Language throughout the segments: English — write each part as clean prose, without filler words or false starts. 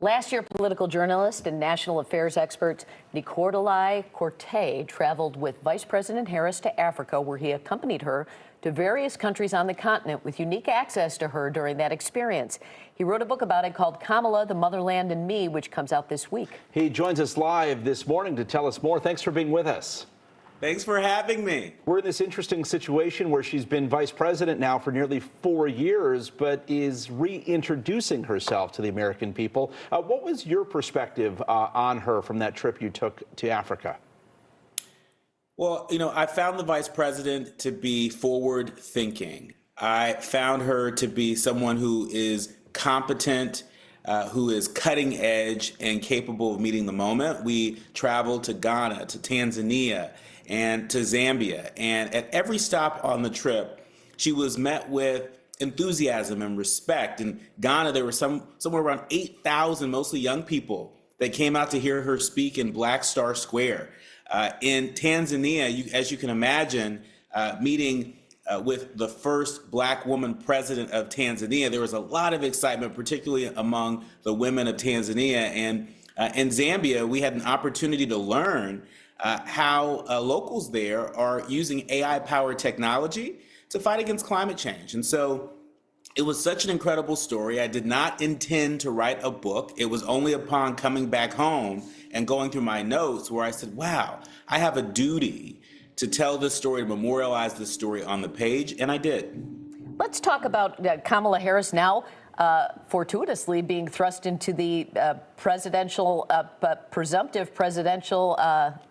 Last year, political journalist and national affairs expert Nicolai Corte traveled with Vice President Harris to Africa, where he accompanied her to various countries on the continent with unique access to her during that experience. He wrote a book about it called Kamala, the Motherland and Me, which comes out this week. He joins us live this morning to tell us more. Thanks for being with us. Thanks for having me. We're in this interesting situation where she's been vice president now for nearly 4 years, but is reintroducing herself to the American people. What was your perspective on her from that trip you took to Africa? Well, I found the vice president to be forward thinking. I found her to be someone who is competent, who is cutting edge and capable of meeting the moment. We traveled to Ghana, to Tanzania, and to Zambia. And at every stop on the trip, she was met with enthusiasm and respect. In Ghana, there were somewhere around 8,000, mostly young people, that came out to hear her speak in Black Star Square. In Tanzania, as you can imagine, meeting with the first Black woman president of Tanzania, there was a lot of excitement, particularly among the women of Tanzania. And in Zambia, we had an opportunity to learn how locals there are using AI-powered technology to fight against climate change. And so it was such an incredible story. I did not intend to write a book. It was only upon coming back home and going through my notes where I said, wow, I have a duty to tell this story, to memorialize this story on the page, and I did. Let's talk about Kamala Harris now. Fortuitously being thrust into the presumptive presidential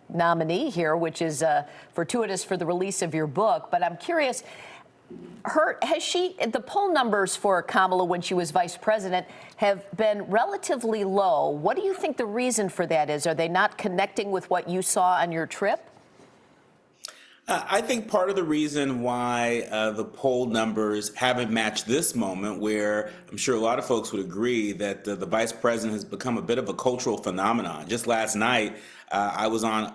nominee here, which is fortuitous for the release of your book. But I'm curious, the poll numbers for Kamala when she was vice president have been relatively low. What do you think the reason for that is? Are they not connecting with what you saw on your trip? I think part of the reason why the poll numbers haven't matched this moment, where I'm sure a lot of folks would agree that the vice president has become a bit of a cultural phenomenon. Just last night, I was on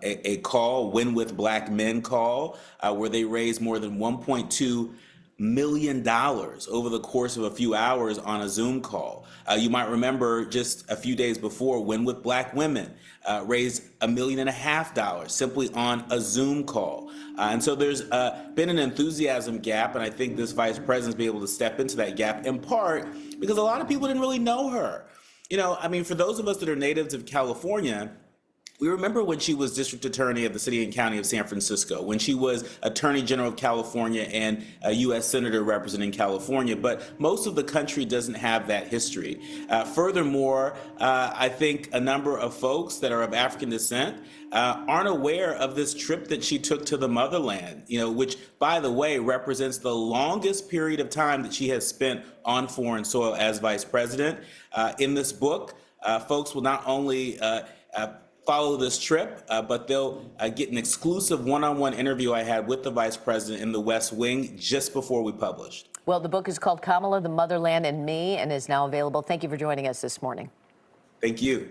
a call, Win with Black Men call, where they raised more than $1.2 million over the course of a few hours on a Zoom call. You might remember just a few days before, Win with Black Women raised $1.5 million simply on a Zoom call. And so there's been an enthusiasm gap, and I think this vice president's been able to step into that gap in part because a lot of people didn't really know her. For those of us that are natives of California, we remember when she was district attorney of the city and county of San Francisco, when she was attorney general of California and a U.S. senator representing California, but most of the country doesn't have that history. Furthermore, I think a number of folks that are of African descent aren't aware of this trip that she took to the motherland, which, by the way, represents the longest period of time that she has spent on foreign soil as vice president. In this book, folks will not only follow this trip, but they'll get an exclusive one-on-one interview I had with the vice president in the West Wing just before we published. Well, the book is called Kamala, the Motherland and Me, and is now available. Thank you for joining us this morning. Thank you.